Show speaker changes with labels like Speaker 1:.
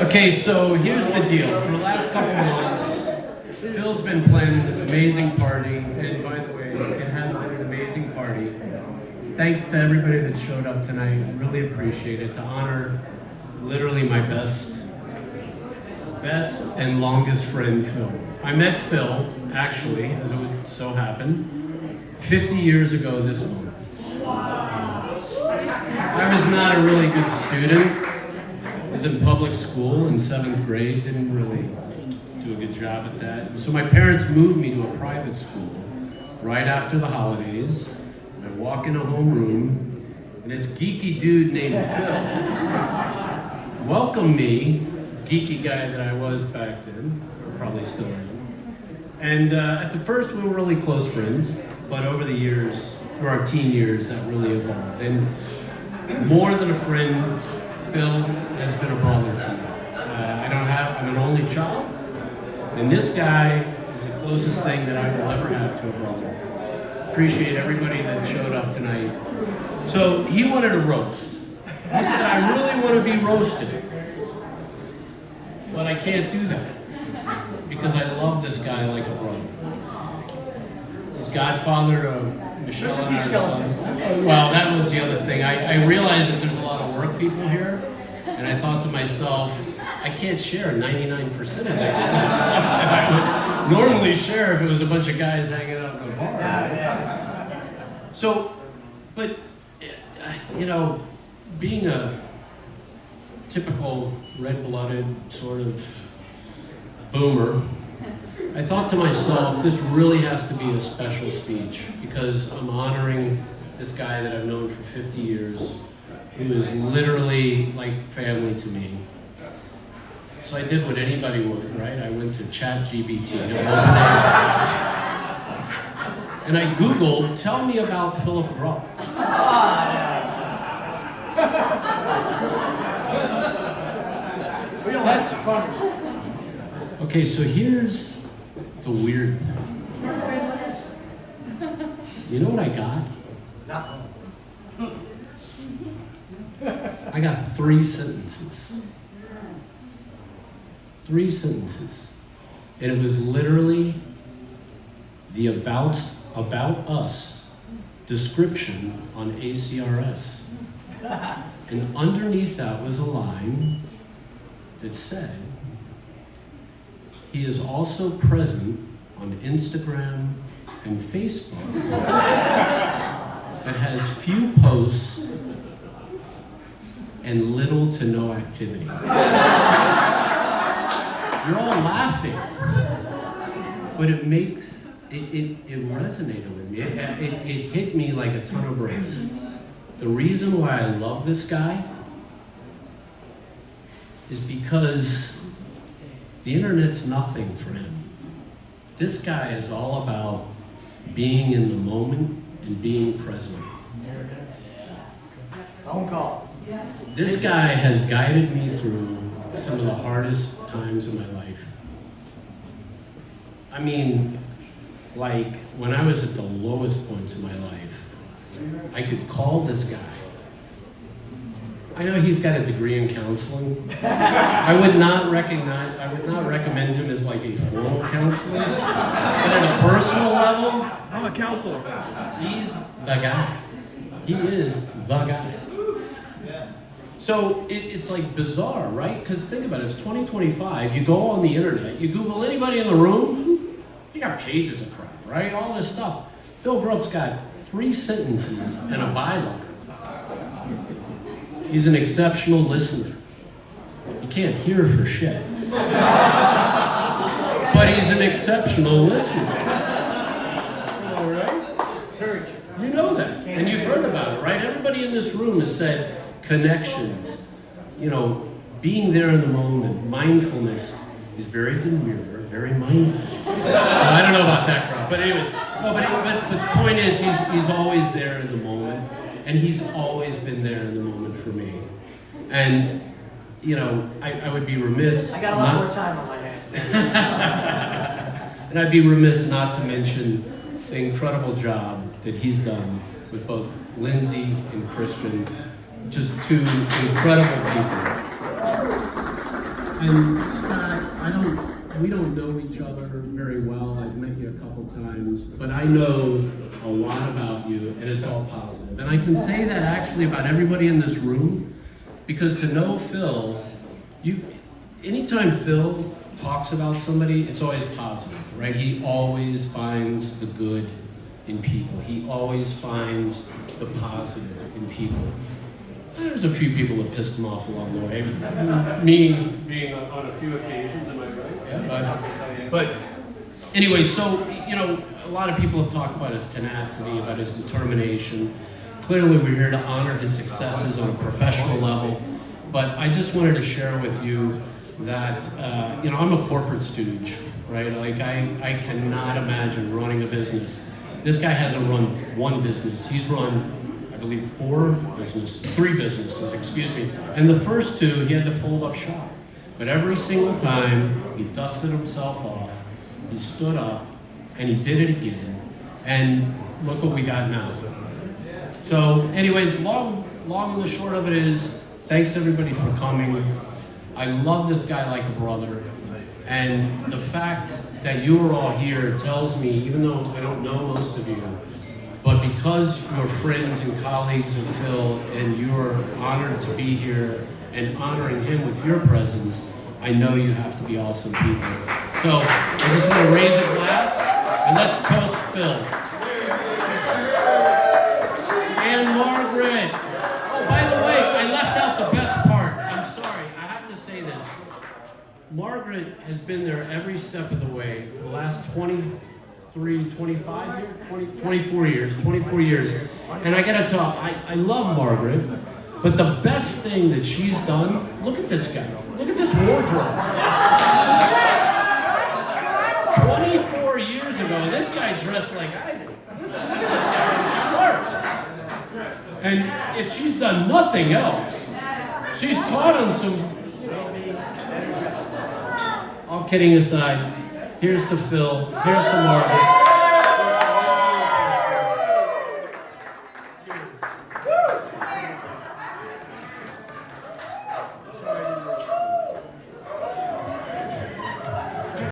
Speaker 1: Okay, so here's the deal. For the last couple months, Phil's been planning this amazing party, and by the way, it has been an amazing party. Thanks to everybody that showed up tonight. Really appreciate it. To honor literally my best and longest friend, Phil. I met Phil, actually, as it would so happen, 50 years ago this month. I was not a really good student. I was in public school in 7th grade, didn't really do a good job at that. So my parents moved me to a private school right after the holidays. I walk in a homeroom, and this geeky dude named Phil welcomed me, geeky guy that I was back then, or probably still am. And at the first, we were really close friends, but over the years, through our teen years, that really evolved. And more than a friend, Phil has been a brother to me. I'm an only child, and this guy is the closest thing that I will ever have to a brother. Appreciate everybody that showed up tonight. So he wanted a roast. He said, I really want to be roasted, but I can't do that because I love this guy like a brother. He's godfather to Michelle and our son. Well, that was the other thing. I realized that there's a lot of work people here, and I thought to myself, I can't share 99% of that stuff that I would normally share if it was a bunch of guys hanging out in a bar. So, but, being a typical red-blooded sort of boomer, I thought to myself, this really has to be a special speech because I'm honoring this guy that I've known for 50 years, who is literally like family to me. So I did what anybody would, right? I went to ChatGPT and I Googled, tell me about Philip Grupp.
Speaker 2: We don't have to fun.
Speaker 1: Okay, so here's the weird thing. You know what I got?
Speaker 2: Nothing.
Speaker 1: I got 3 sentences. 3 sentences. And it was literally the about us description on ACRS. And underneath that was a line that said, he is also present on Instagram and Facebook, but has few posts and little to no activity. You're all laughing, but it resonated with me. It hit me like a ton of bricks. The reason why I love this guy is because the internet's nothing for him. This guy is all about being in the moment and being present.
Speaker 2: Phone call.
Speaker 1: This guy has guided me through some of the hardest times of my life. I mean, like when I was at the lowest points in my life, I could call this guy. I know he's got a degree in counseling. I would not recommend him as like a formal counselor, but at a personal level,
Speaker 2: I'm a counselor.
Speaker 1: he's the guy. He is the guy. So it's like bizarre, right? Because think about it, it's 2025. You go on the internet, you Google anybody in the room, you got pages of crap, right? All this stuff. Phil Grupp's got 3 sentences and a byline. He's an exceptional listener. You can't hear for shit. But he's an exceptional listener. All right? You know that. And you've heard about it, right? Everybody in this room has said connections, being there in the moment, mindfulness is very demure, very mindful. I don't know about that crowd, but anyways, but the point is he's always there in the moment, and he's always been there in the moment for me. And I would be remiss.
Speaker 2: I got a lot more time on my hands.
Speaker 1: And I'd be remiss not to mention the incredible job that he's done with both Lindsay and Christian, just 2 incredible people. And Scott, we don't know each other very well. I've met you a couple times, but I know a lot about you, and it's all positive. And I can say that actually about everybody in this room, because to know Phil, anytime Phil talks about somebody, it's always positive, right? He always finds the good in people. He always finds the positive in people. There's a few people that pissed him off along the way. Me being on a few occasions, am I right? Yeah. But anyway, so, a lot of people have talked about his tenacity, about his determination. Clearly, we're here to honor his successes on a professional level. But I just wanted to share with you that, I'm a corporate stooge, right? Like, I cannot imagine running a business. This guy hasn't run one business. He's run, I believe, three businesses, excuse me. And the first two, he had to fold up shop. But every single time, he dusted himself off, he stood up, and he did it again. And look what we got now. So anyways, long and the short of it is, thanks everybody for coming. I love this guy like a brother. And the fact that you are all here tells me, even though I don't know most of you, but because you're friends and colleagues of Phil and you're honored to be here and honoring him with your presence, I know you have to be awesome people. So I just want to raise a glass and let's toast Phil. And Margaret. Oh, by the way, I left out the best part. I'm sorry, I have to say this. Margaret has been there every step of the way for the last 24 years. And I gotta tell, I love Margaret, but the best thing that she's done, look at this guy. Look at this wardrobe. 24 years ago, this guy dressed like I did. Look at this guy, he's sharp. And if she's done nothing else, she's taught him some. All kidding aside, here's to Phil, here's to Margaret. Cheers.